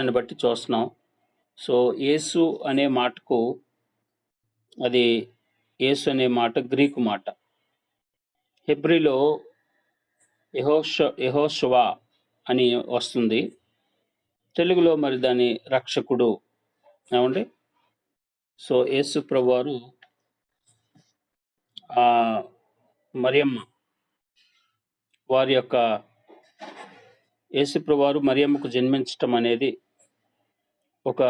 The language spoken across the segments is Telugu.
దాన్ని బట్టి చూస్తున్నాం. సో, యేసు అనే మాటకు అది యేసు అనే మాట గ్రీకు మాట. హెబ్రీలో యెహోషువ అని వస్తుంది. తెలుగులో మరి దాని రక్షకుడు ఏమండి? సో, యేసు ప్రభువారు మరియమ్మ వారి యొక్క యేసు ప్రభువారు మరియమ్మకు జన్మించటం అనేది ఒక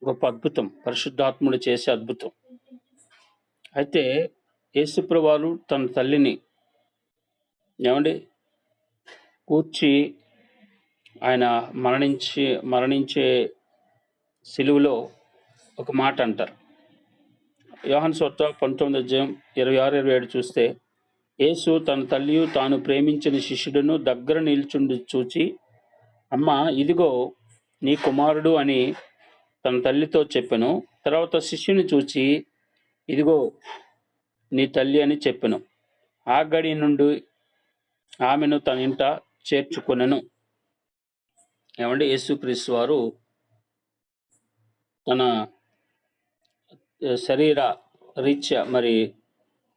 గొప్ప అద్భుతం. పరిశుద్ధాత్ముడు చేసే అద్భుతం. అయితే యేసు ప్రభువారు తన తల్లిని ఏమండి కూర్చి ఆయన మరణించే సిలువలో ఒక మాట అంటారు. యోహాను సువార్త 19:26-27 చూస్తే, యేసు తన తల్లియు తాను ప్రేమించిన శిష్యుడును దగ్గర నిల్చుండి చూచి, అమ్మా ఇదిగో నీ కుమారుడు అని తన తల్లితో చెప్పెను. తర్వాత శిష్యుని చూచి, ఇదిగో నీ తల్లి అని చెప్పెను. ఆ గడి నుండి ఆమెను తన ఇంట చేర్చుకొనెను. ఏమండి? యేసుక్రీస్తు వారు తన శరీర రీత్యా మరి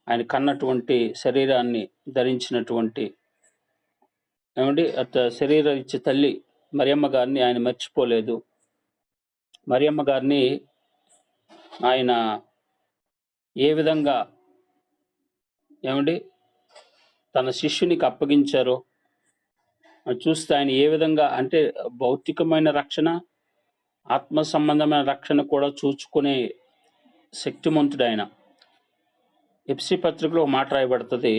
ఆయన కన్నటువంటి శరీరాన్ని ధరించినటువంటి ఏమండి శరీర రీత్యా తల్లి మరియమ్మ గారిని ఆయన మర్చిపోలేదు. మరియమ్మ గారిని ఆయన ఏ విధంగా ఏమండి తన శిష్యునికి అప్పగించారో చూస్తే ఆయన ఏ విధంగా అంటే భౌతికమైన రక్షణ, ఆత్మ సంబంధమైన రక్షణ కూడా చూచుకునే శక్తిమంతుడు ఆయన. ఎఫెసీ పత్రికలో ఒక మాట రాయబడుతుంది,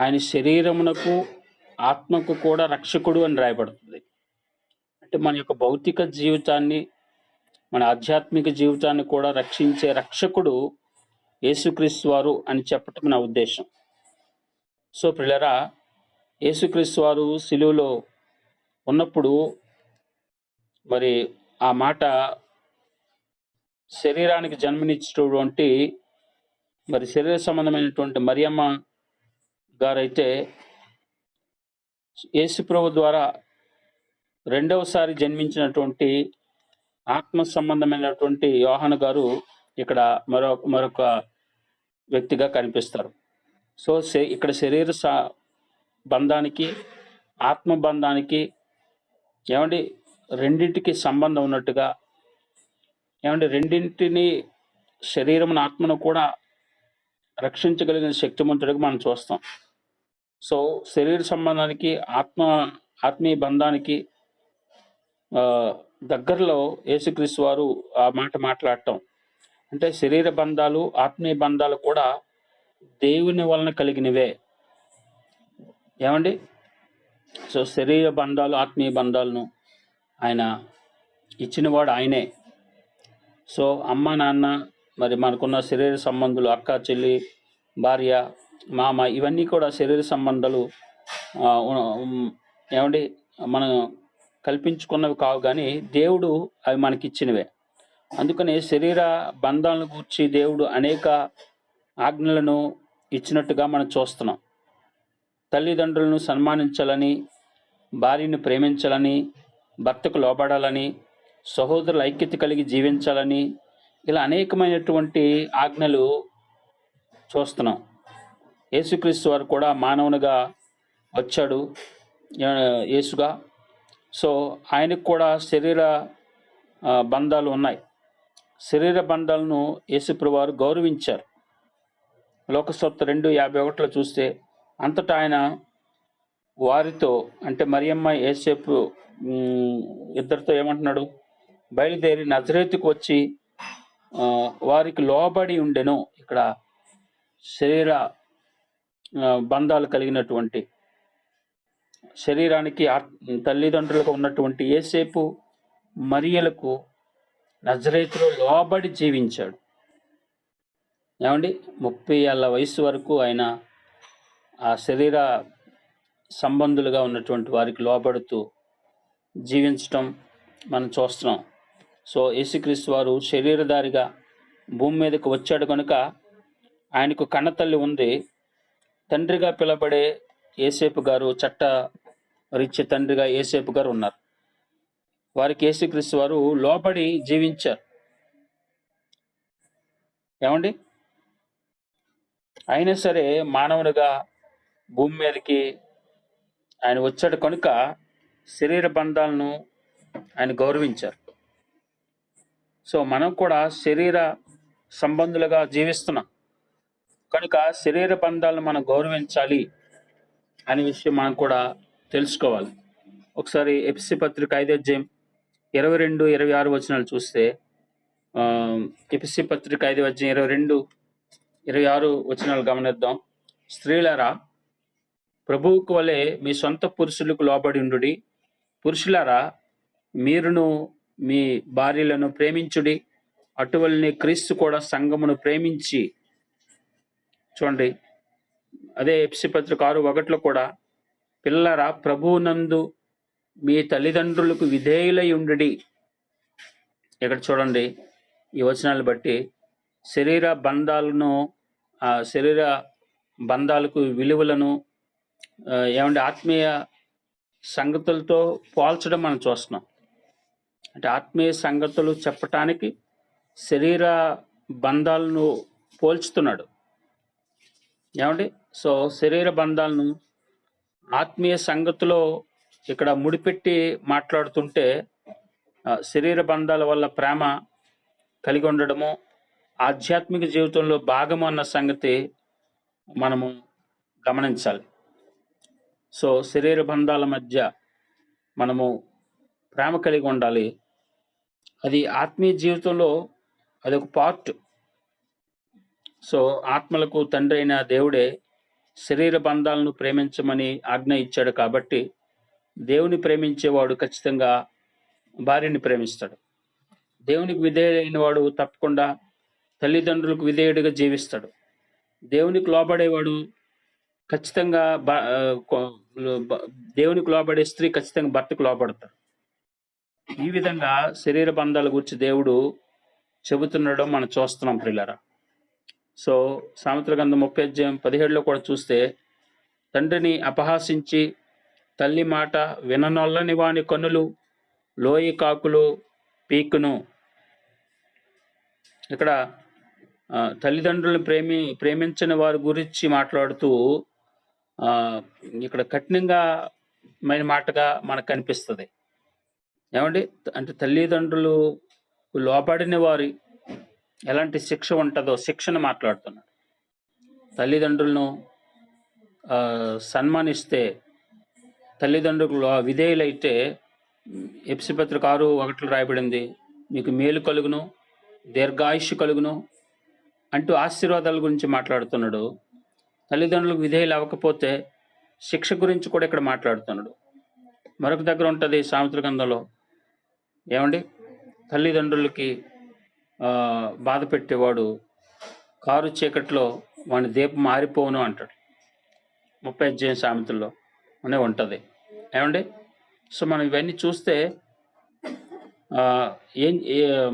ఆయన శరీరమునకు ఆత్మకు కూడా రక్షకుడు అని రాయబడుతుంది. అంటే మన యొక్క భౌతిక జీవితాన్ని, మన ఆధ్యాత్మిక జీవితాన్ని కూడా రక్షించే రక్షకుడు యేసుక్రీస్తు వారు అని చెప్పటం నా ఉద్దేశం. సో ప్రియులారా, యేసుక్రీస్తు వారు సిలువలో ఉన్నప్పుడు మరి ఆ మాట శరీరానికి జన్మనిచ్చినటువంటి మరి శరీర సంబంధమైనటువంటి మరియమ్మ గారైతే యేసు ప్రభు ద్వారా రెండవసారి జన్మించినటువంటి ఆత్మ సంబంధమైనటువంటి యోహాను గారు ఇక్కడ మరొక వ్యక్తిగా కనిపిస్తారు. సో ఇక్కడ శరీర బంధానికి, ఆత్మ బంధానికి ఏమండి రెండింటికి సంబంధం ఉన్నట్టుగా, ఏమంటే రెండింటిని శరీరమును ఆత్మను కూడా రక్షించగలిగిన శక్తిమంతుడిగా మనం చూస్తాం. సో శరీర సంబంధానికి, ఆత్మీయ బంధానికి దగ్గరలో యేసుక్రీస్తు వారు ఆ మాట మాట్లాడటం అంటే శరీర బంధాలు, ఆత్మీయ బంధాలు కూడా దేవుని వలన కలిగినవే. ఏమండి? సో శరీర బంధాలు, ఆత్మీయ బంధాలను ఆయన ఇచ్చినవాడు ఆయనే. సో అమ్మ, నాన్న, మరి మనకున్న శరీర సంబంధాలు, అక్క, చెల్లి, భార్య, మామ, ఇవన్నీ కూడా శరీర సంబంధాలు ఏమండి మనం కల్పించుకున్నవి కావు, కానీ దేవుడు అవి మనకిచ్చినవే. అందుకని శరీర బంధాలను గూర్చి దేవుడు అనేక ఆజ్ఞలను ఇచ్చినట్టుగా మనం చూస్తున్నాం. తల్లిదండ్రులను సన్మానించాలని, భార్యను ప్రేమించాలని, భర్తకు లోబడాలని, సహోదరుల ఐక్యత కలిగి జీవించాలని, ఇలా అనేకమైనటువంటి ఆజ్ఞలు చూస్తున్నాం. యేసుక్రీస్తు వారు కూడా మానవునిగా వచ్చాడు, యేసుగా. సో ఆయనకు కూడా శరీర బంధాలు ఉన్నాయి. శరీర బంధాలను యేసుప్రభువు వారు గౌరవించారు. లోకసువార్త 2:51 చూస్తే, అంతటా ఆయన వారితో అంటే మరియమ్మ, యేసేపు ఇద్దరితో ఏమంటున్నాడు? బయలుదేరి నజరేతుకు వచ్చి వారికి లోబడి ఉండెను. ఇక్కడ శరీర బంధాలు కలిగినటువంటి, శరీరానికి తల్లిదండ్రులకు ఉన్నటువంటి యేసేపు, మరియలకు నజరేతులో లోబడి జీవించాడు. ఏమండి? 30 ఏళ్ల వయసు వరకు ఆయన ఆ శరీర సంబంధులుగా ఉన్నటువంటి వారికి లోబడుతూ జీవించటం మనం చూస్తున్నాం. సో యేసుక్రీస్తు వారు శరీరధారిగా భూమి మీదకి వచ్చాడు కనుక ఆయనకు కన్నతల్లి ఉంది. తండ్రిగా పిలబడే యేసేపు గారు, చట్ట రీత్యా తండ్రిగా యేసేపు గారు ఉన్నారు. వారికి యేసుక్రీస్తు వారు లోబడి జీవించారు. ఏమండి? అయినా సరే మానవునిగా భూమి మీదకి ఆయన వచ్చాడు కనుక శరీర బంధాలను ఆయన గౌరవించారు. సో మనం కూడా శరీర సంబంధులుగా జీవిస్తున్నాం కనుక శరీర బంధాలను మనం గౌరవించాలి అనే విషయం మనం కూడా తెలుసుకోవాలి. ఒకసారి ఎఫెసీ పత్రిక 5వ అధ్యాయం 22, 26 వచనాలు చూస్తే ఎఫెసీ పత్రిక 5వ అధ్యాయం 22, 26 వచనాలు గమనిద్దాం. స్త్రీలారా ప్రభువుకు వలె మీ సొంత పురుషులకు లోబడి ఉండుడి. పురుషులారా మీరును మీ భార్యలను ప్రేమించుడి. అటువలనే క్రీస్తు కూడా సంఘమును ప్రేమించి, చూడండి అదే ఎఫెసీ పత్రిక 6:1 కూడా, పిల్లలారా ప్రభువునందు మీ తల్లిదండ్రులకు విధేయులై ఉండుడి. ఇక్కడ చూడండి ఈ వచనాలు బట్టి శరీర బంధాలకు విలువలను ఏమంటే ఆత్మీయ సంగతులతో పోల్చడం మనం చూస్తున్నాం. అంటే ఆత్మీయ సంగతులు చెప్పటానికి శరీర బంధాలను పోల్చుతున్నాడు. ఏమండి? సో శరీర బంధాలను ఆత్మీయ సంగతిలో ఇక్కడ ముడిపెట్టి మాట్లాడుతుంటే శరీర బంధాల వల్ల ప్రేమ కలిగి ఉండడము ఆధ్యాత్మిక జీవితంలో భాగము అన్న సంగతి మనము గమనించాలి. సో శరీర బంధాల మధ్య మనము ప్రేమ కలిగి ఉండాలి. అది ఆత్మీయ జీవితంలో అదొక పార్ట్. సో ఆత్మలకు తండ్రి అయిన దేవుడే శరీర బంధాలను ప్రేమించమని ఆజ్ఞ ఇచ్చాడు. కాబట్టి దేవుని ప్రేమించేవాడు ఖచ్చితంగా భార్యని ప్రేమిస్తాడు. దేవునికి విధేయుడైన వాడు తప్పకుండా తల్లిదండ్రులకు విధేయుడిగా జీవిస్తాడు. దేవునికి లోబడేవాడు ఖచ్చితంగా దేవునికి లోబడే స్త్రీ ఖచ్చితంగా భర్తకు లోబడతాడు. ఈ విధంగా శరీర బంధాల గురించి దేవుడు చెబుతుండడం మనం చూస్తున్నాం ప్రియులారా. సో సామెతల గ్రంథం 30:17 కూడా చూస్తే, తండ్రిని అపహాసించి తల్లి మాట విననొల్లని వాని కన్నులు లోయి కాకులు పీకును. ఇక్కడ తల్లిదండ్రులను ప్రేమించని వారి గురించి మాట్లాడుతూ ఇక్కడ కఠినంగా మాటగా మనకు కనిపిస్తుంది. ఏమండి? అంటే తల్లిదండ్రులు లోబడిన వారి ఎలాంటి శిక్ష ఉంటుందో శిక్షను మాట్లాడుతున్నాడు. తల్లిదండ్రులను సన్మానిస్తే, తల్లిదండ్రులు విధేయులైతే ఎఫెసీ పత్రిక 6:1 రాయబడింది, మీకు మేలు కలుగును, దీర్ఘాయుష్షు కలుగును అంటూ ఆశీర్వాదాల గురించి మాట్లాడుతున్నాడు. తల్లిదండ్రులకు విధేయులు అవ్వకపోతే శిక్ష గురించి కూడా ఇక్కడ మాట్లాడుతున్నాడు. మరొక దగ్గర ఉంటుంది సామెతల గ్రంథంలో, ఏమండి? తల్లిదండ్రులకి బాధ పెట్టేవాడు కారు చీకట్లో వాని దీపం ఆరిపోవును అంటాడు. 30వ అధ్యాయం సామెతల్లో అనే ఉంటుంది. ఏమండి? సో మనం ఇవన్నీ చూస్తే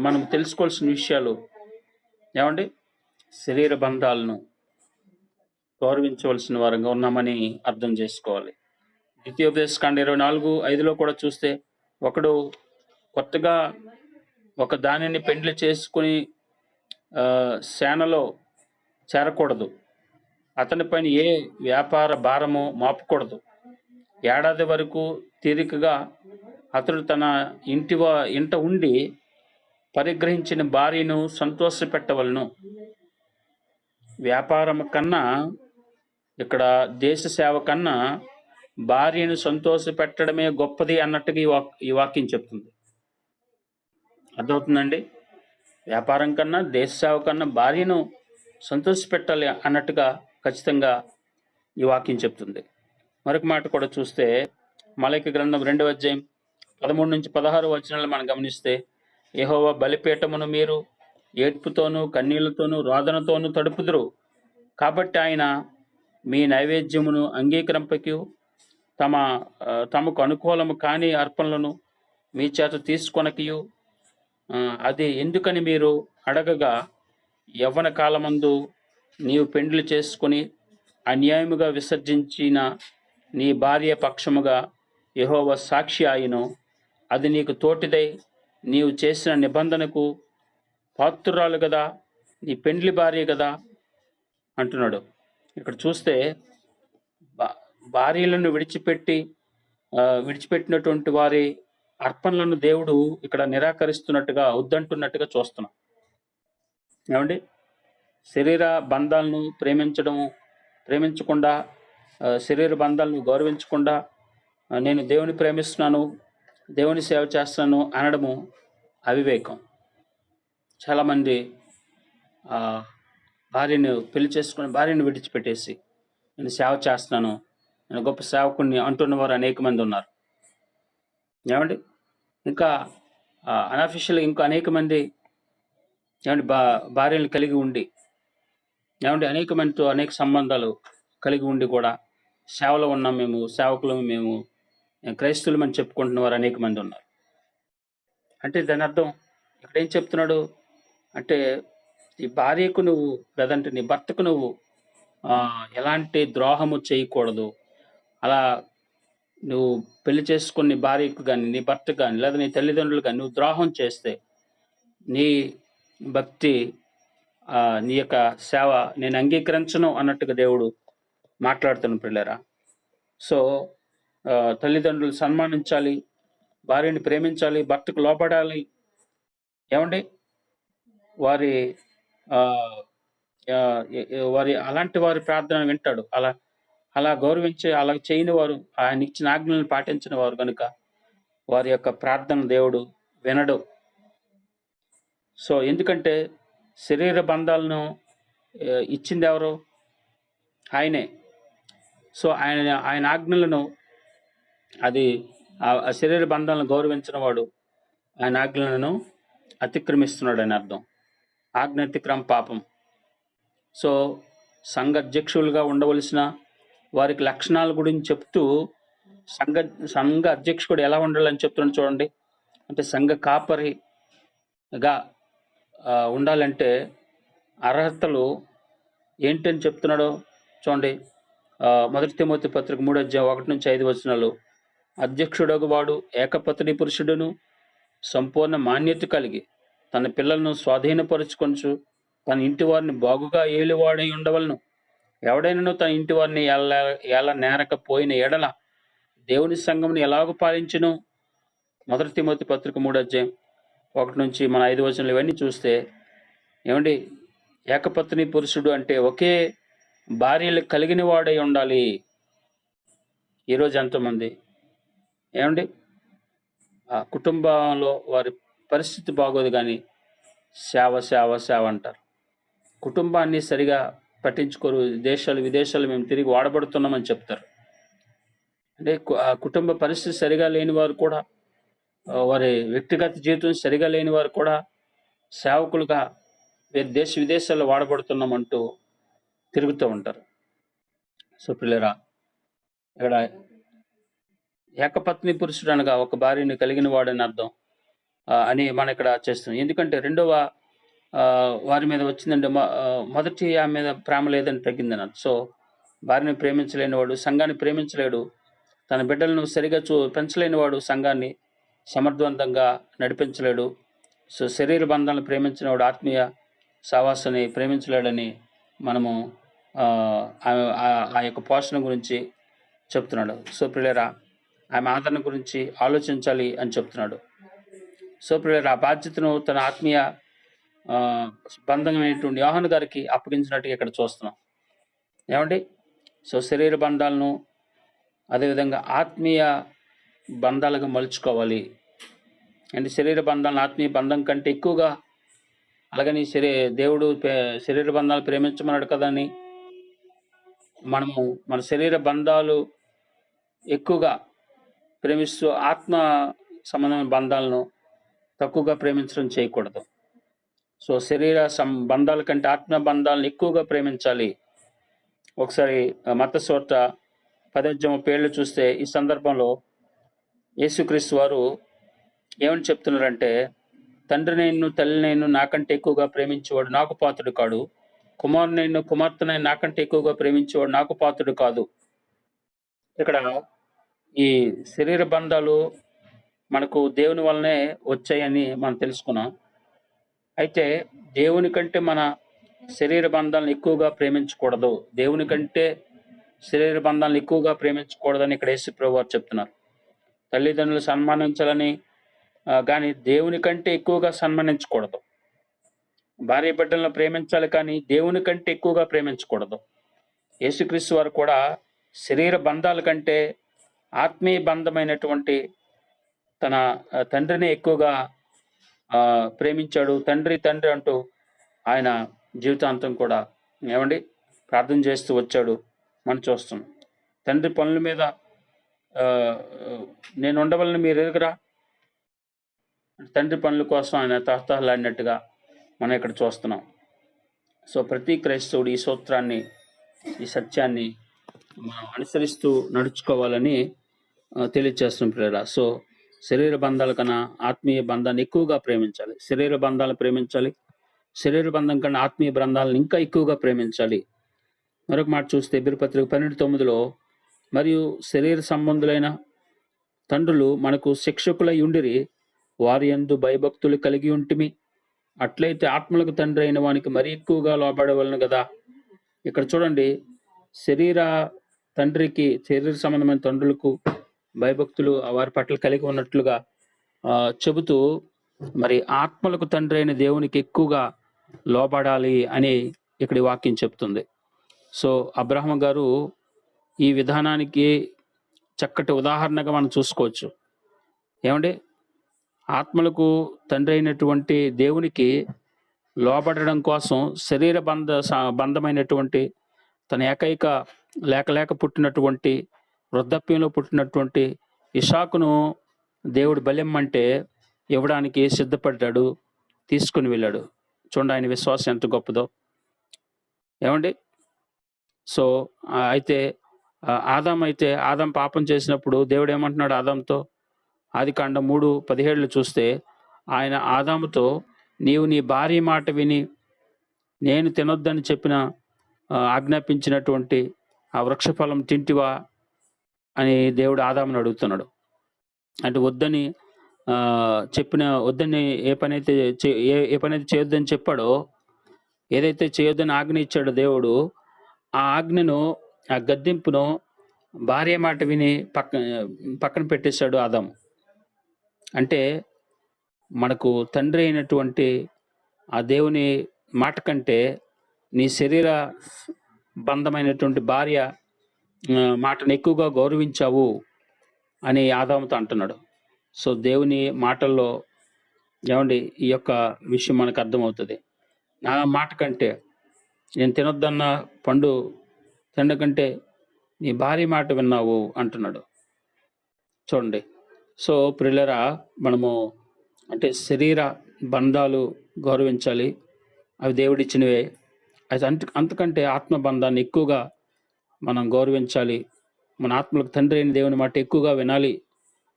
మనం తెలుసుకోవాల్సిన విషయాలు ఏమండి? శరీర బంధాలను గౌరవించవలసిన వారంగా ఉన్నామని అర్థం చేసుకోవాలి. ద్వితీయోపదేశకాండ 24:5 కూడా చూస్తే, ఒకడు కొత్తగా ఒక దానిని పెండ్లి చేసుకుని సేనలో చేరకూడదు. అతని పైన ఏ వ్యాపార భారము మోపకూడదు. ఏడాది వరకు తీరికగా అతడు తన ఇంట ఉండి పరిగ్రహించిన భార్యను సంతోషపెట్టవలను. వ్యాపారం కన్నా, ఇక్కడ దేశ సేవ కన్నా భార్యను సంతోషపెట్టడమే గొప్పది అన్నట్టుగా ఈ వాక్యం చెప్తుంది. అర్థమవుతుందండి? వ్యాపారం కన్నా, దేశ సేవ కన్నా భార్యను సంతోషపెట్టాలి అన్నట్టుగా ఖచ్చితంగా ఈ వాక్యం చెప్తుంది. మరొక మాట కూడా చూస్తే, మలాకి గ్రంథం 2వ అధ్యాయం 13-16 వచనాలు మనం గమనిస్తే, యెహోవా బలిపీఠమును మీరు ఏడ్పుతోనూ కన్నీళ్లతోనూ రోదనతోనూ తడుపుదురు. కాబట్టి ఆయన మీ నైవేద్యమును అంగీకరింపకు తమకు అనుకూలము కాని అర్పణలను మీ చేత తీసుకొనకియు, అది ఎందుకని మీరు అడగగా, యవ్వన కాలమందు నీవు పెండ్లి చేసుకుని అన్యాయముగా విసర్జించిన నీ భార్య పక్షముగా యెహోవా సాక్షి ఆయను. అది నీకు తోటిదై నీవు చేసిన నిబంధనకు పాత్రురాలు కదా, నీ పెండ్లి భార్య కదా అంటున్నాడు. ఇక్కడ చూస్తే భార్యలను విడిచిపెట్టినటువంటి వారి అర్పణలను దేవుడు ఇక్కడ నిరాకరిస్తున్నట్టుగా, వద్దంటున్నట్టుగా చూస్తున్నాం. ఏమండి, శరీర బంధాలను ప్రేమించకుండా, శరీర బంధాలను గౌరవించకుండా, నేను దేవుని ప్రేమిస్తున్నాను, దేవుని సేవ చేస్తున్నాను అనడము అవివేకం. చాలామంది భార్యను పెళ్లి చేసుకుని భార్యను విడిచిపెట్టేసి నేను సేవ చేస్తున్నాను, నేను గొప్ప సేవకుడిని అంటున్నవారు అనేక మంది ఉన్నారు. ఏమండి, ఇంకా అనఫిషియల్ ఇంకా అనేక మంది ఏమండి భార్యలు కలిగి ఉండి, ఏమండి అనేక మందితో అనేక సంబంధాలు కలిగి ఉండి కూడా సేవలో ఉన్నాం, మేము సేవకులు, మేము క్రైస్తవులమని చెప్పుకుంటున్న వారు అనేక మంది ఉన్నారు. అంటే దాని అర్థం ఇక్కడ ఏం చెప్తున్నాడు అంటే, ఈ భార్యకు నువ్వు, లేదంటే నీ భర్తకు నువ్వు ఎలాంటి ద్రోహము చేయకూడదు. అలా నువ్వు పెళ్లి చేసుకుని భార్యకు కానీ, నీ భర్తకు కానీ, లేదా నీ తల్లిదండ్రులు కానీ నువ్వు ద్రోహం చేస్తే నీ భక్తి, నీ యొక్క సేవ నేను అంగీకరించను అన్నట్టుగా దేవుడు మాట్లాడుతున్నాను పిల్లరా. సో తల్లిదండ్రులు సన్మానించాలి, భార్యని ప్రేమించాలి, భర్తకు లోపడాలి. ఏమండి, వారి అలాంటి వారి ప్రార్థన వింటాడు. అలా గౌరవించి అలా చేయని వారు, ఆయన ఇచ్చిన ఆజ్ఞలను పాటించిన వారు కనుక వారి యొక్క ప్రార్థన దేవుడు వినడు. సో ఎందుకంటే శరీర బంధాలను ఇచ్చింది ఎవరు? ఆయనే. సో ఆయన ఆజ్ఞలను, అది ఆ శరీర బంధాలను గౌరవించిన వాడు ఆయన ఆజ్ఞలను అతిక్రమిస్తున్నాడు అని అర్థం. ఆజ్ఞ అతిక్రమం పాపం. సో సంఘ అధ్యక్షులుగా ఉండవలసిన వారికి లక్షణాల గురించి చెప్తూ సంఘ అధ్యక్షుడు ఎలా ఉండాలని చెప్తున్నాడు చూడండి. అంటే సంఘ కాపరిగా ఉండాలంటే అర్హతలు ఏంటని చెప్తున్నాడు చూడండి. 1 తిమోతి పత్రిక 3:1-5 అధ్యక్షుడగు వాడు ఏకపత్ని పురుషుడును, సంపూర్ణ మాన్యత కలిగి తన పిల్లలను స్వాధీనపరుచుకొనుచు తన ఇంటి వారిని బాగుగా ఏలువాడై ఉండవలను. ఎవడైనాను తన ఇంటి వారిని ఎలా నేరకపోయిన ఎడల దేవుని సంఘమును ఎలాగూ పాలించును. 1 తిమోతి పత్రిక 3:1-5 ఇవన్నీ చూస్తే ఏమండి, ఏకపత్ని పురుషుడు అంటే ఒకే భార్యలు కలిగిన వాడై ఉండాలి. ఈరోజు ఎంతోమంది ఏమండి కుటుంబంలో వారి పరిస్థితి బాగోదు కానీ సేవ సేవ సేవ అంటారు. కుటుంబాన్ని సరిగా పట్టించుకోరు. విదేశాలు మేము తిరిగి వాడబడుతున్నామని చెప్తారు. అంటే కుటుంబ పరిస్థితి సరిగా లేని వారు కూడా, వారి వ్యక్తిగత జీవితం సరిగా లేని వారు కూడా సేవకులుగా విదేశాల్లో వాడబడుతున్నామంటూ తిరుగుతూ ఉంటారు. సో పిల్లరా, ఇక్కడ ఏకపత్ని పురుషుడు అనగా ఒక భార్యని కలిగిన వాడని అర్థం అని మనం ఇక్కడ చేస్తున్నాం. ఎందుకంటే రెండవ వారి మీద వచ్చిందంటే మొదటి ఆమె మీద ప్రేమ లేదని తగ్గిందని అర్థం. సో భార్యని ప్రేమించలేని వాడు సంఘాన్ని ప్రేమించలేడు. తన బిడ్డలను సరిగా పెంచలేని వాడు సంఘాన్ని సమర్థవంతంగా నడిపించలేడు. సో శరీర బంధాలను ప్రేమించిన వాడు ఆత్మీయ సావాసాన్ని ప్రేమించలేడని మనము ఆ యొక్క పోషణ గురించి చెప్తున్నాడు. సో ప్రియులారా, ఆమె ఆదరణ గురించి ఆలోచించాలి అని చెప్తున్నాడు. సో ప్రియులారా, ఆ బాధ్యతను తన ఆత్మీయ బంధమైనటువంటి యోహాను గారికి అప్పగించినట్టుగా ఇక్కడ చూస్తున్నాం. ఏమండి, సో శరీర బంధాలను అదేవిధంగా ఆత్మీయ బంధాలుగా మలుచుకోవాలి. అంటే శరీర బంధాలను ఆత్మీయ బంధం కంటే ఎక్కువగా, అలాగని దేవుడు శరీర బంధాలు ప్రేమించమన్నాడు కదని మనము మన శరీర బంధాలు ఎక్కువగా ప్రేమిస్తూ ఆత్మ సంబంధమైన బంధాలను తక్కువగా ప్రేమించడం చేయకూడదు. సో శరీర బంధాల కంటే ఆత్మ బంధాలను ఎక్కువగా ప్రేమించాలి. ఒకసారి మత్తయి సువార్త 10:37 చూస్తే ఈ సందర్భంలో యేసుక్రీస్తు వారు ఏమని చెప్తున్నారంటే, తండ్రినైను తల్లినైను నాకంటే ఎక్కువగా ప్రేమించేవాడు నాకు పాత్రుడు కాడు, కుమారునైను కుమార్తెనైనా నాకంటే ఎక్కువగా ప్రేమించేవాడు నాకు పాత్రుడు కాదు. ఇక్కడ ఈ శరీర బంధాలు మనకు దేవుని వల్లనే వచ్చాయని మనం తెలుసుకున్నాం. అయితే దేవుని కంటే మన శరీర బంధాలను ఎక్కువగా ప్రేమించకూడదు. దేవుని కంటే శరీర బంధాలను ఎక్కువగా ప్రేమించకూడదని ఇక్కడ యేసు ప్రభువారు చెప్తున్నారు. తల్లిదండ్రులు సన్మానించాలని గాని దేవుని కంటే ఎక్కువగా సన్మానించకూడదు. భార్య బిడ్డలను ప్రేమించాలి కానీ దేవుని కంటే ఎక్కువగా ప్రేమించకూడదు. యేసుక్రీస్తు వారు కూడా శరీర బంధాల కంటే ఆత్మీయ బంధమైనటువంటి తన తండ్రిని ఎక్కువగా ప్రేమించాడు. తండ్రి అంటూ ఆయన జీవితాంతం కూడా ఏమండి ప్రార్థన చేస్తూ వచ్చాడు. మనం చూస్తున్నాం. తండ్రి పనుల మీద నేను ఉండవలని మీరు ఎదుగురా, తండ్రి పనుల కోసం ఆయన తహతహలాడినట్టుగా మనం ఇక్కడ చూస్తున్నాం. సో ప్రతి క్రైస్తవుడు ఈ సూత్రాన్ని, ఈ సత్యాన్ని మనం అనుసరిస్తూ నడుచుకోవాలని తెలియజేస్తున్నాం ప్రియులారా. సో శరీర బంధాల కన్నా ఆత్మీయ బంధాన్ని ఎక్కువగా ప్రేమించాలి. శరీర బంధాలను ప్రేమించాలి. శరీర బంధం కన్నా ఆత్మీయ బంధాలను ఇంకా ఎక్కువగా ప్రేమించాలి. మరొక మాట చూస్తే హెబ్రీ పత్రిక 12:9 మరియు శరీర సంబంధులైన తండ్రులు మనకు శిక్షకులై ఉండిరి, వారి యందు భయభక్తులు కలిగి ఉంటిమి, అట్లయితే ఆత్మలకు తండ్రి అయిన వానికి మరీ ఎక్కువగా లోబడవలను కదా. ఇక్కడ చూడండి, శరీర సంబంధమైన తండ్రులకు భయభక్తులు వారి పట్ల కలిగి ఉన్నట్లుగా చెబుతూ మరి ఆత్మలకు తండ్రి అయిన దేవునికి ఎక్కువగా లోబడాలి అని ఇక్కడ వాక్యం చెప్తుంది. సో అబ్రహాము గారు ఈ విధానానికి చక్కటి ఉదాహరణగా మనం చూసుకోవచ్చు. ఏమండి, ఆత్మలకు తండ్రి అయినటువంటి దేవునికి లోబడడం కోసం శరీర బంధమైనటువంటి తన ఏకైక లేక పుట్టినటువంటి వృద్ధాప్యంలో పుట్టినటువంటి ఇషాకును దేవుడు బలిమ్మంటే ఇవ్వడానికి సిద్ధపడ్డాడు, తీసుకుని వెళ్ళాడు. చూడండి ఆయన విశ్వాసం ఎంత గొప్పదో. ఏమండి, సో అయితే ఆదాం పాపం చేసినప్పుడు దేవుడు ఏమంటున్నాడు ఆదాంతో? ఆదికాండం 3:17 చూస్తే ఆయన ఆదాముతో, నీవు నీ భార్య మాట విని నేను తినొద్దని ఆజ్ఞాపించినటువంటి ఆ వృక్షఫలం తింటివా అని దేవుడు ఆదామును అడుగుతున్నాడు. అంటే వద్దని ఏ పని అయితే చేయొద్దని చెప్పాడో, ఏదైతే చేయొద్దని ఆజ్ఞ ఇచ్చాడో దేవుడు, ఆ ఆజ్ఞను, ఆ గద్దింపును భార్య మాట విని పక్కన పెట్టేశాడు ఆదాము. అంటే మనకు తండ్రి అయినటువంటి ఆ దేవుని మాట కంటే నీ శరీర బంధమైనటువంటి భార్య మాటను ఎక్కువగా గౌరవించావు అని ఆదాముతో అంటున్నాడు. సో దేవుని మాటల్లో ఏమండి ఈ యొక్క విషయం మనకు అర్థమవుతుంది. నా మాట కంటే, నేను తినొద్దన్న పండు తినకంటే నీ భార్య మాట విన్నావు అంటున్నాడు. చూడండి. సో ప్రియులారా, మనము అంటే శరీర బంధాలు గౌరవించాలి, అవి దేవుడిచ్చినవే. అయితే అంతకంటే ఆత్మ బంధాన్ని ఎక్కువగా మనం గౌరవించాలి. మన ఆత్మలకు తండ్రి అయిన దేవుని మాట ఎక్కువగా వినాలి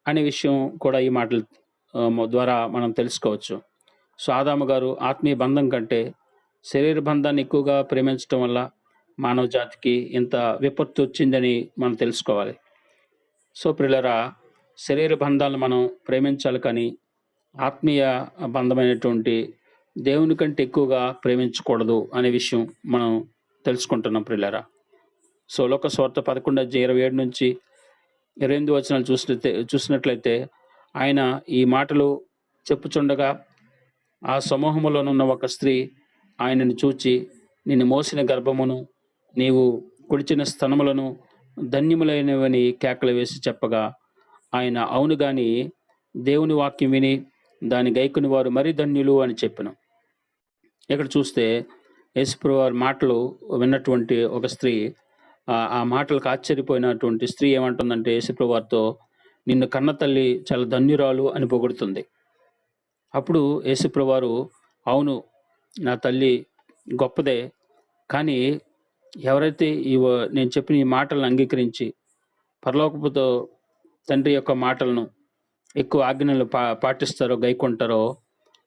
అనే విషయం కూడా ఈ మాటల ద్వారా మనం తెలుసుకోవచ్చు. సో ఆదాము గారు ఆత్మీయ బంధం కంటే శరీర బంధాన్ని ఎక్కువగా ప్రేమించడం వల్ల మానవ జాతికి ఇంత విపత్తు వచ్చిందని మనం తెలుసుకోవాలి. సో ప్రియులారా, శరీర బంధాలను మనం ప్రేమించాలి కానీ ఆత్మీయ బంధమైనటువంటి దేవుని కంటే ఎక్కువగా ప్రేమించకూడదు అనే విషయం మనం తెలుసుకుంటున్నాం ప్రియులారా. సో లోక సువార్త 11:27 నుంచి 28 వచనాలు చూసినట్లయితే ఆయన ఈ మాటలు చెప్పుచుండగా ఆ సమూహములోనున్న ఒక స్త్రీ ఆయనను చూచి, నిన్ను మోసిన గర్భమును నీవు కుడిచిన స్తనములను ధన్యములైనవని కేకలు వేసి చెప్పగా, ఆయన అవును గాని దేవుని వాక్యం విని దాని గైకుని వారు మరి ధన్యులు అని చెప్పాను. ఇక్కడ చూస్తే యేసుప్రభువు వారి మాటలు విన్నటువంటి ఒక స్త్రీ, ఆ మాటలకు ఆశ్చర్యపోయినటువంటి స్త్రీ ఏమంటుందంటే యేసుప్రభువు వారితో, నిన్ను కన్న తల్లి చాలా ధన్యురాలు అని పొగుడుతుంది. అప్పుడు యేసుప్రభువు వారు, అవును నా తల్లి గొప్పదే, కానీ ఎవరైతే నేను చెప్పిన ఈ మాటలను అంగీకరించి పరలోకపుతో తండ్రి యొక్క మాటలను ఎక్కువ ఆజ్ఞలు పాటిస్తారో, గైకొంటారో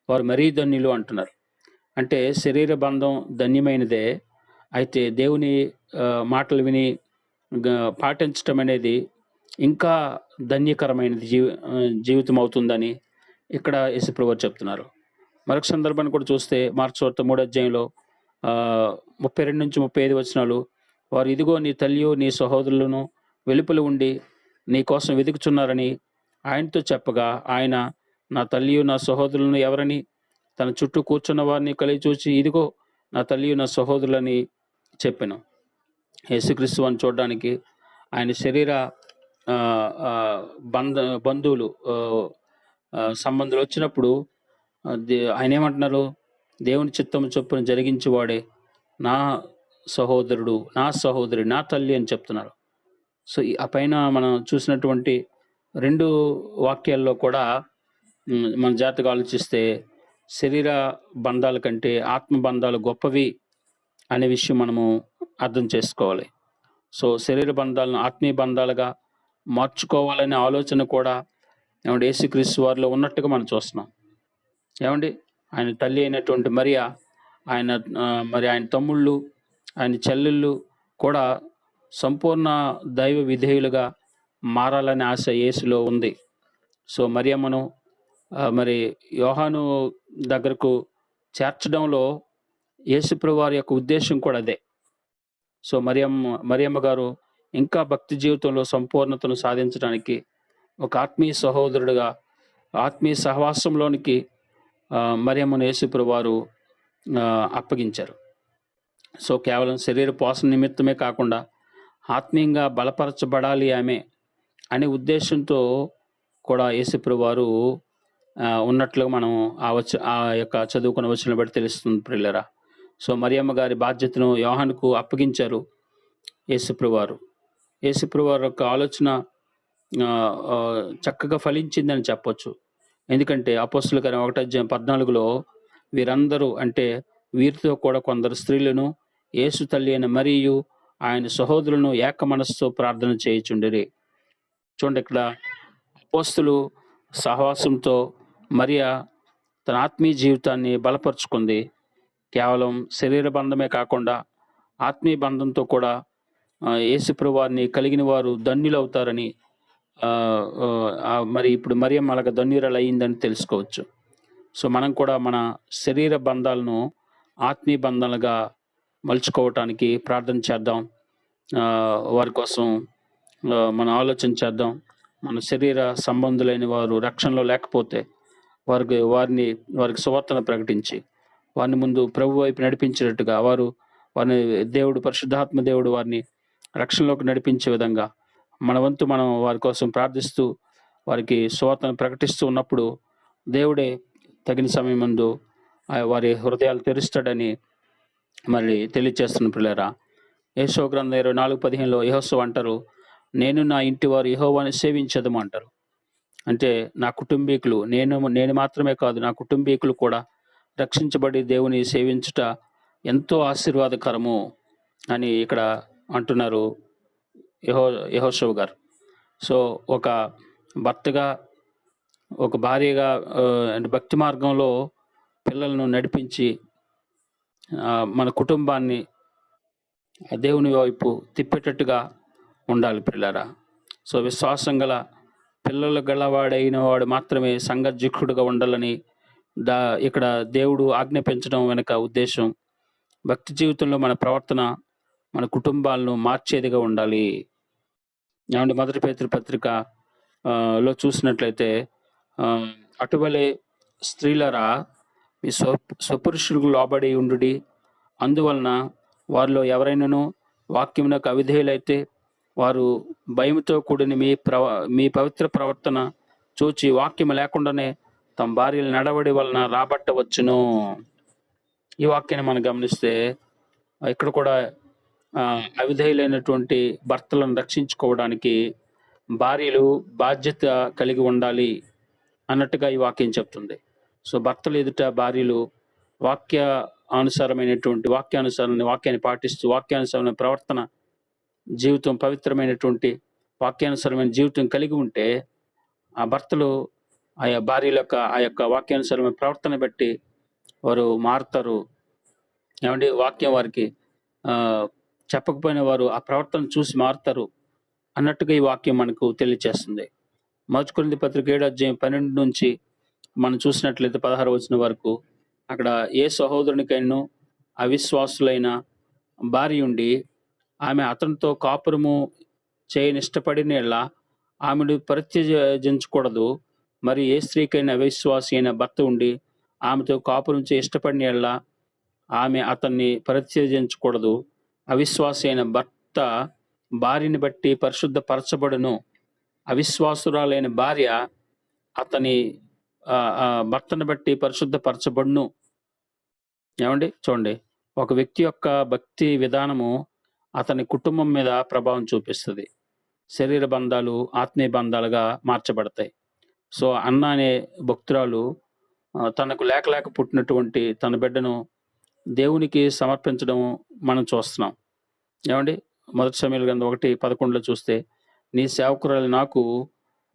వారు మరీ ధన్యులు అంటున్నారు. అంటే శరీర బంధం ధన్యమైనదే, అయితే దేవుని మాటలు విని పాటించటం అనేది ఇంకా ధన్యకరమైనది జీవితం అవుతుందని ఇక్కడ యేసుప్రభువారు చెప్తున్నారు. మరొక సందర్భాన్ని కూడా చూస్తే మార్కు సువార్త 3వ అధ్యాయంలో 32-35 వచనాలు, వారు ఇదిగో నీ తల్లియు నీ సహోదరులను వెలుపల ఉండి నీ కోసం వెదుకుచున్నారని ఆయనతో చెప్పగా, ఆయన నా తల్లియు నా సహోదరులను ఎవరని తన చుట్టూ కూర్చున్న వారిని కలిగి చూచి, ఇదిగో నా తల్లియు నా సహోదరులని చెప్పెను. యేసుక్రీస్తు వారిని చూడడానికి ఆయన శరీర బంధువులు సంబంధులు వచ్చినప్పుడు ఆయన ఏమంటున్నారు? దేవుని చిత్తము చొప్పున జరిగించేవాడే నా సహోదరుడు, నా సహోదరి, నా తల్లి అని చెప్తున్నారు. సో ఆ పైన మనం చూసినటువంటి 2 వాక్యాల్లో కూడా మన జాగ్రత్తగా ఆలోచిస్తే శరీర బంధాల కంటే ఆత్మ బంధాలు గొప్పవి అనే విషయం మనము అర్థం చేసుకోవాలి. సో శరీర బంధాలను ఆత్మీయ బంధాలుగా మార్చుకోవాలనే ఆలోచన కూడా ఏమంటే యేసుక్రీస్తు వారిలో ఉన్నట్టుగా మనం చూస్తున్నాం. ఏమండి, ఆయన తల్లి అయినటువంటి మరియ, ఆయన తమ్ముళ్ళు, ఆయన చెల్లెళ్ళు కూడా సంపూర్ణ దైవ విధేయులుగా మారాలనే ఆశ యేసులో ఉంది. సో మరియమ్మను మరి యోహాను దగ్గరకు చేర్చడంలో యేసుప్రభువు వారి యొక్క ఉద్దేశం కూడా అదే. సో మరియమ్మ గారు ఇంకా భక్తి జీవితంలో సంపూర్ణతను సాధించడానికి ఒక ఆత్మీయ సహోదరుడుగా ఆత్మీయ సహవాసంలోనికి మరియమ్మను యేసుప్రభువు వారు అప్పగించారు. సో కేవలం శరీర పోషణ నిమిత్తమే కాకుండా ఆత్మీయంగా బలపరచబడాలి ఆమె అనే ఉద్దేశంతో కూడా యేసుప్రభువు వారు ఉన్నట్లుగా మనం ఆ యొక్క చదువుకున్న వచనం బట్టి తెలుస్తుంది ప్రియులారా. సో మరియమ్మ గారి బాధ్యతను యోహానుకు అప్పగించారు యేసుప్రభువు వారు. యేసుప్రభువు వారి యొక్క ఆలోచన చక్కగా ఫలించిందని చెప్పొచ్చు. ఎందుకంటే అపోస్తలుల కార్యం 1వ అధ్యాయం 14లో వీరందరూ అంటే వీరితో కూడా కొందరు స్త్రీలను యేసు తల్లి అయిన మరియు ఆయన సహోదరులను ఏక మనస్సుతో ప్రార్థన చేయుచుండిరి. చూడండి, ఇక్కడ అపోస్తలు సహవాసంతో మరియ తన ఆత్మీయ జీవితాన్ని బలపరుచుకుంది. కేవలం శరీర బంధమే కాకుండా ఆత్మీయ బంధంతో కూడా యేసుప్రభువు వారిని కలిగిన వారు ధన్యులవుతారని మరి ఇప్పుడు మరియమ్మ అలాగ ధన్యురాలు అయ్యిందని తెలుసుకోవచ్చు. సో మనం కూడా మన శరీర బంధాలను ఆత్మీయ బంధాలుగా మలుచుకోవటానికి ప్రార్థన చేద్దాం. వారి కోసం మనం ఆలోచన చేద్దాం. మన శరీర సంబంధులైన వారు రక్షణలో లేకపోతే వారికి సువార్తను ప్రకటించి వారిని ముందు ప్రభు వైపు నడిపించినట్టుగా వారిని దేవుడు, పరిశుద్ధాత్మ దేవుడు వారిని రక్షణలోకి నడిపించే విధంగా మన వంతు మనం వారి కోసం ప్రార్థిస్తూ వారికి సువార్తను ప్రకటిస్తూ ఉన్నప్పుడు దేవుడే తగిన సమయం ముందు వారి హృదయాలు తెరుస్తాడని మరి తెలియచేస్తున్న పిల్లరా. యెషయా గ్రంథం 24:15లో యెహోషువ అంటారు, నేను నా ఇంటి వారు యెహోవాను సేవించదము అంటారు. అంటే నా కుటుంబీకులు, నేను మాత్రమే కాదు, నా కుటుంబీకులు కూడా రక్షించబడి దేవుని సేవించుట ఎంతో ఆశీర్వాదకరము అని ఇక్కడ అంటున్నారు యెహోషువ గారు. సో ఒక భర్తగా, ఒక భార్యగా భక్తి మార్గంలో పిల్లలను నడిపించి మన కుటుంబాన్ని దేవుని వైపు తిప్పేటట్టుగా ఉండాలి పిల్లరా. సో విశ్వాసం గల పిల్లలు గలవాడైన వాడు మాత్రమే సంఘాధ్యక్షుడుగా ఉండాలని ఇక్కడ దేవుడు ఆజ్ఞాపించడం వెనుక ఉద్దేశం, భక్తి జీవితంలో మన ప్రవర్తన మన కుటుంబాలను మార్చేదిగా ఉండాలి. ఏమంటే 1 పేతురు పత్రిక లో చూసినట్లయితే అటువలే స్త్రీలరా మీ స్వపురుషులకు లోబడి ఉండుడి, అందువలన వారిలో ఎవరైనాను వాక్యమునకు అవిధేయులైతే వారు భయముతో కూడిన మీ పవిత్ర ప్రవర్తన చూచి వాక్యము లేకుండానే తమ భార్యల నడవడి వలన రాబట్టవచ్చును. ఈ వాక్యాన్ని మనం గమనిస్తే ఇక్కడ కూడా అవిధేయులైనటువంటి భర్తలను రక్షించుకోవడానికి భార్యలు బాధ్యత కలిగి ఉండాలి అన్నట్టుగా ఈ వాక్యం చెప్తుంది. సో భర్తలు ఎదుట భార్యలు వాక్యానుసారమైనటువంటి వాక్యాన్ని పాటిస్తూ వాక్యానుసారమైన ప్రవర్తన జీవితం, పవిత్రమైనటువంటి వాక్యానుసారమైన జీవితం కలిగి ఉంటే ఆ భర్తలు ఆయా భార్యల యొక్క వాక్యానుసారమైన ప్రవర్తన బట్టి వారు మారుతారు. ఏమంటే వాక్యం వారికి చెప్పకపోయిన వారు ఆ ప్రవర్తన చూసి మారుతారు అన్నట్టుగా ఈ వాక్యం మనకు తెలియచేస్తుంది. మొదటి కొరింథీ పత్రిక 7 అధ్యాయం 12 నుంచి మనం చూసినట్లయితే 16 వచనం వరకు అక్కడ ఏ సహోదరునికైనా అవిశ్వాసులైన భార్య ఉండి ఆమె అతనితో కాపురము చేయనిష్టపడిన యెడల ఆమెను పరిత్యజించకూడదు. మరి ఏ స్త్రీకైనా అవిశ్వాసి అయిన భర్త ఉండి ఆమెతో కాపురం చేయ ఇష్టపడిన యెడల ఆమె అతన్ని పరిత్యజించకూడదు. అవిశ్వాసి అయిన భర్త భార్యని బట్టి పరిశుద్ధపరచబడును. అవిశ్వాసురాలైన భార్య అతని భర్తను బట్టి పరిశుద్ధపరచబడును. ఏమండి చూడండి, ఒక వ్యక్తి యొక్క భక్తి విధానము అతని కుటుంబం మీద ప్రభావం చూపిస్తుంది. శరీర బంధాలు ఆత్మీయ బంధాలుగా మార్చబడతాయి. సో అన్న అనే భక్తురాలు తనకు లేక పుట్టినటువంటి తన బిడ్డను దేవునికి సమర్పించడం మనం చూస్తున్నాం. ఏమండి, మొదటి సమూయేలు గ్రంథం 1:11 చూస్తే, నీ సేవకురాలు నాకు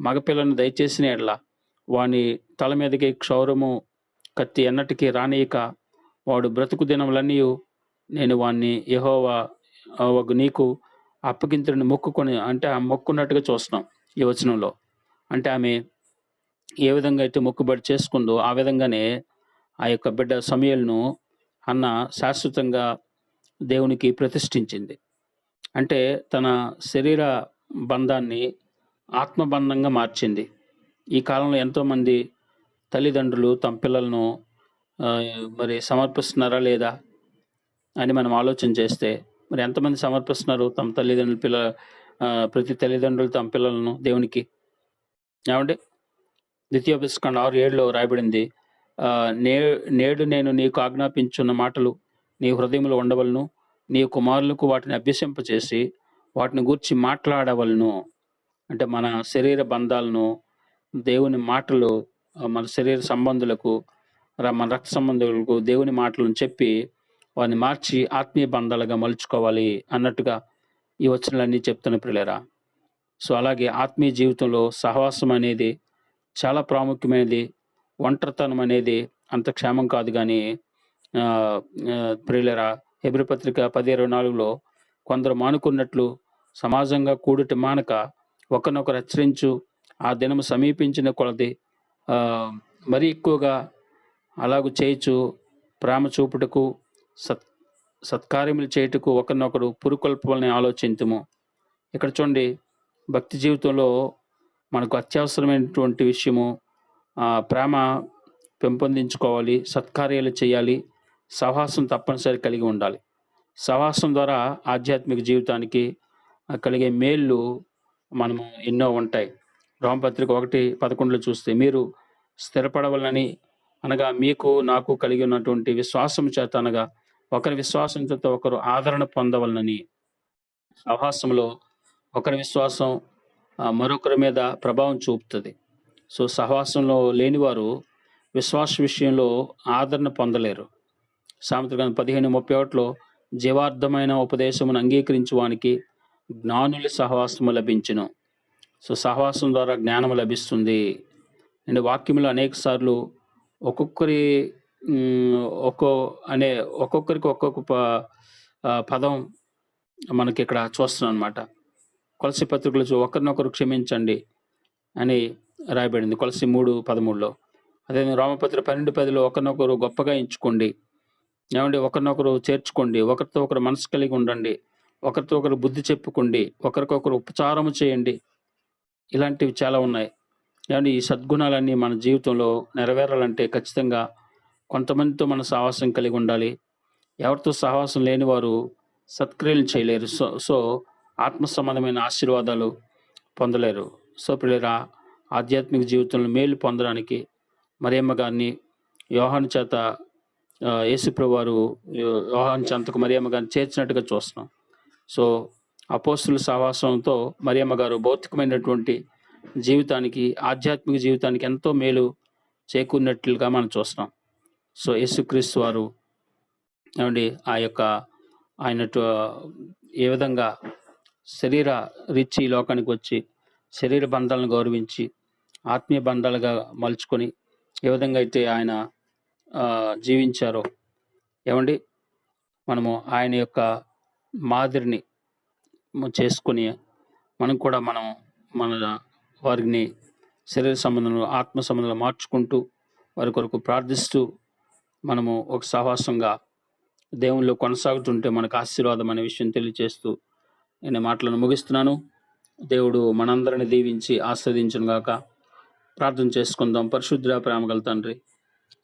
మగపిల్లను దయచేసిన యెడల వాని తల మీదకి క్షౌరము కత్తి ఎన్నటికీ రానియక వాడు బ్రతుకు దినములన్నీ నేను వాణ్ణి యెహోవా నీకు అప్పగింతుని మొక్కుకొని, అంటే ఆ మొక్కున్నట్టుగా చూస్తున్నాం ఈ వచనంలో. అంటే ఆమె ఏ విధంగా అయితే మొక్కుబడి చేసుకుందో ఆ విధంగానే ఆ యొక్క బిడ్డ సమూయేలును అన్న శాశ్వతంగా దేవునికి ప్రతిష్ఠించింది. అంటే తన శరీర బంధాన్ని ఆత్మబంధంగా మార్చింది. ఈ కాలంలో ఎంతోమంది తల్లిదండ్రులు తమ పిల్లలను మరి సమర్పిస్తున్నారా లేదా అని మనం ఆలోచన చేస్తే, మరి ఎంతమంది సమర్పిస్తున్నారు తమ తల్లిదండ్రులు ప్రతి తల్లిదండ్రులు తమ పిల్లలను దేవునికి? ఏమండి, ద్వితీయోపదేశకాండం 6:7 రాయబడింది, నేడు నేను నీకు ఆజ్ఞాపించున్న మాటలు నీ హృదయంలో ఉండవలను, నీ కుమారులకు వాటిని అభ్యసింపచేసి వాటిని గూర్చి మాట్లాడవలను. అంటే మన శరీర బంధాలను దేవుని మాటలు మన శరీర సంబంధులకు మన రక్త సంబంధులకు దేవుని మాటలను చెప్పి వారిని మార్చి ఆత్మీయ బంధాలుగా మలుచుకోవాలి అన్నట్టుగా ఈ వచనాలన్నీ చెప్తున్న ప్రియులారా. సో అలాగే ఆత్మీయ జీవితంలో సహవాసం అనేది చాలా ప్రాముఖ్యమైనది. ఒంటరితనం అనేది అంత క్షేమం కాదు. కానీ ప్రియులారా, హెబ్రీ పత్రిక 10:24లో కొందరు మానుకున్నట్లు సమాజంగా కూడుట మానక ఒకరినొకరు హెచ్చరించు, ఆ దినము సమీపించిన కొలది మరీ ఎక్కువగా అలాగూ చేయుచు ప్రేమ చూపుటకు సత్కార్యములు చేయుటకు ఒకరినొకరు పురుకొల్పాలని ఆలోచింతుము. ఇక్కడ చూడండి, భక్తి జీవితంలో మనకు అత్యవసరమైనటువంటి విషయము ప్రేమ పెంపొందించుకోవాలి, సత్కార్యాలు చేయాలి, సహవాసం తప్పనిసరి కలిగి ఉండాలి. సహవాసం ద్వారా ఆధ్యాత్మిక జీవితానికి కలిగే మేళ్ళు మనము ఎన్నో ఉంటాయి. రోమపత్రిక 1:11 చూస్తే, మీరు స్థిరపడవలని అనగా మీకు నాకు కలిగి ఉన్నటువంటి విశ్వాసం చేత, అనగా ఒకరి విశ్వాసం చేత ఒకరు ఆదరణ పొందవలనని. సహవాసంలో ఒకరి విశ్వాసం మరొకరి మీద ప్రభావం చూపుతుంది. సో సహవాసంలో లేనివారు విశ్వాస విషయంలో ఆదరణ పొందలేరు. సామెతల గ్రంథం 15:31లో జీవార్థమైన ఉపదేశమును అంగీకరించు వానికి జ్ఞానుల సహవాసము లభించును. సో సహవాసం ద్వారా జ్ఞానం లభిస్తుంది. అండ్ వాక్యంలో అనేక సార్లు ఒక్కొక్కరికి ఒక్కొక్క పదం మనకి ఇక్కడ చూస్తున్నాం అనమాట. కొలసి పత్రికలు ఒకరినొకరు క్షమించండి అని రాయబడింది కొలసి 3:13లో. అదే రోమపత్రిక 12:10లో ఒకరినొకరు గొప్పగా ఎంచుకోండి. ఏమండి, ఒకరినొకరు చేర్చుకోండి, ఒకరితో ఒకరు మనసు కలిగి ఉండండి, ఒకరితో ఒకరు బుద్ధి చెప్పుకోండి, ఒకరికొకరు ఉపచారము చేయండి. ఇలాంటివి చాలా ఉన్నాయి. ఏమండి, ఈ సద్గుణాలన్నీ మన జీవితంలో నెరవేరాలంటే ఖచ్చితంగా కొంతమందితో మన సహవాసం కలిగి ఉండాలి. ఎవరితో సహవాసం లేని వారు సత్క్రియలు చేయలేరు. సో ఆత్మ సంబంధమైన ఆశీర్వాదాలు పొందలేరు. సో ప్రియులారా, ఆధ్యాత్మిక జీవితంలో మేలు పొందడానికి మరియమ్మ గారిని యోహాను చేత యేసుప్రభువు వారు యోహాను చెంతకు మరియమ్మ గారిని చేర్చినట్టుగా చూస్తున్నాం. సో అపోస్తుల సహవాసంతో మరియమ్మ గారు భౌతికమైనటువంటి జీవితానికి, ఆధ్యాత్మిక జీవితానికి ఎంతో మేలు చేకూరినట్లుగా మనం చూస్తున్నాం. సో యేసుక్రీస్తు వారు ఏమండి ఆయన ఏ విధంగా శరీర రీచి లోకానికి వచ్చి శరీర బంధాలను గౌరవించి ఆత్మీయ బంధాలుగా మలుచుకొని ఏ విధంగా అయితే ఆయన జీవించారో, ఏమండి మనము ఆయన యొక్క మాదిరిని చేసుకొని మనం కూడా మన వారిని శరీర సంబంధంలో ఆత్మ సంబంధంలో మార్చుకుంటూ వారి కొరకు ప్రార్థిస్తూ మనము ఒక సహవాసంగా దేవునిలో కొనసాగుతుంటే మనకు ఆశీర్వాదం అనే విషయం తెలియజేస్తూ నేను మాటలను ముగిస్తున్నాను. దేవుడు మనందరిని దీవించి ఆస్వాదించును గాక. ప్రార్థన చేసుకుందాం. పరిశుద్ధ ప్రేమ గల తండ్రి,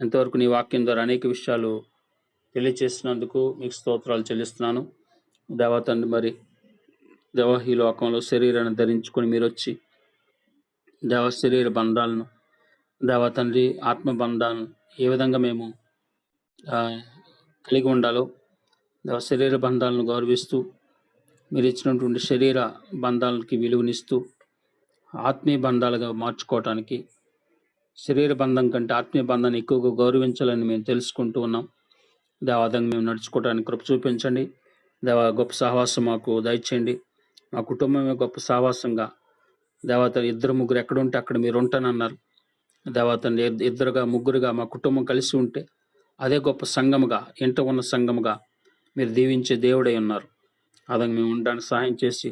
ఎంతవరకు నీ వాక్యం ద్వారా అనేక విషయాలు తెలియచేసినందుకు మీకు స్తోత్రాలు చెల్లిస్తున్నాను. దేవా తండ్రి, మరి దేవ ఈ లోకంలో శరీరాన్ని ధరించుకొని మీరు వచ్చి దేవ శరీర బంధాలను, దేవా తండ్రి ఆత్మ బంధాలను ఏ విధంగా మేము కలిగి ఉండాలో, దేవ శరీర బంధాలను గౌరవిస్తూ మీరు ఇచ్చినటువంటి శరీర బంధాలకి విలువనిస్తూ ఆత్మీయ బంధాలుగా మార్చుకోవటానికి, శరీర బంధం కంటే ఆత్మీయ బంధాన్ని ఎక్కువగా గౌరవించాలని మేము తెలుసుకుంటూ ఉన్నాం. దేవాదంగా మేము నడుచుకోవడానికి కృప చూపించండి. దేవ గొప్ప సహవాసం మాకు దయచేయండి. మా కుటుంబమే గొప్ప సహవాసంగా దేవత ఇద్దరు ముగ్గురు ఎక్కడుంటే అక్కడ మీరు ఉంటానన్నారు. దేవతండి ఇద్దరుగా ముగ్గురుగా మా కుటుంబం కలిసి ఉంటే అదే గొప్ప సంఘముగా, ఇంట ఉన్న సంఘముగా మీరు దీవించే దేవుడై ఉన్నారు. అదంగా మేము ఉండడానికి సహాయం చేసి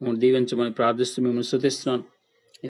మేము దీవించమని ప్రార్థిస్తూ మేము స్తుతిస్తున్నాను.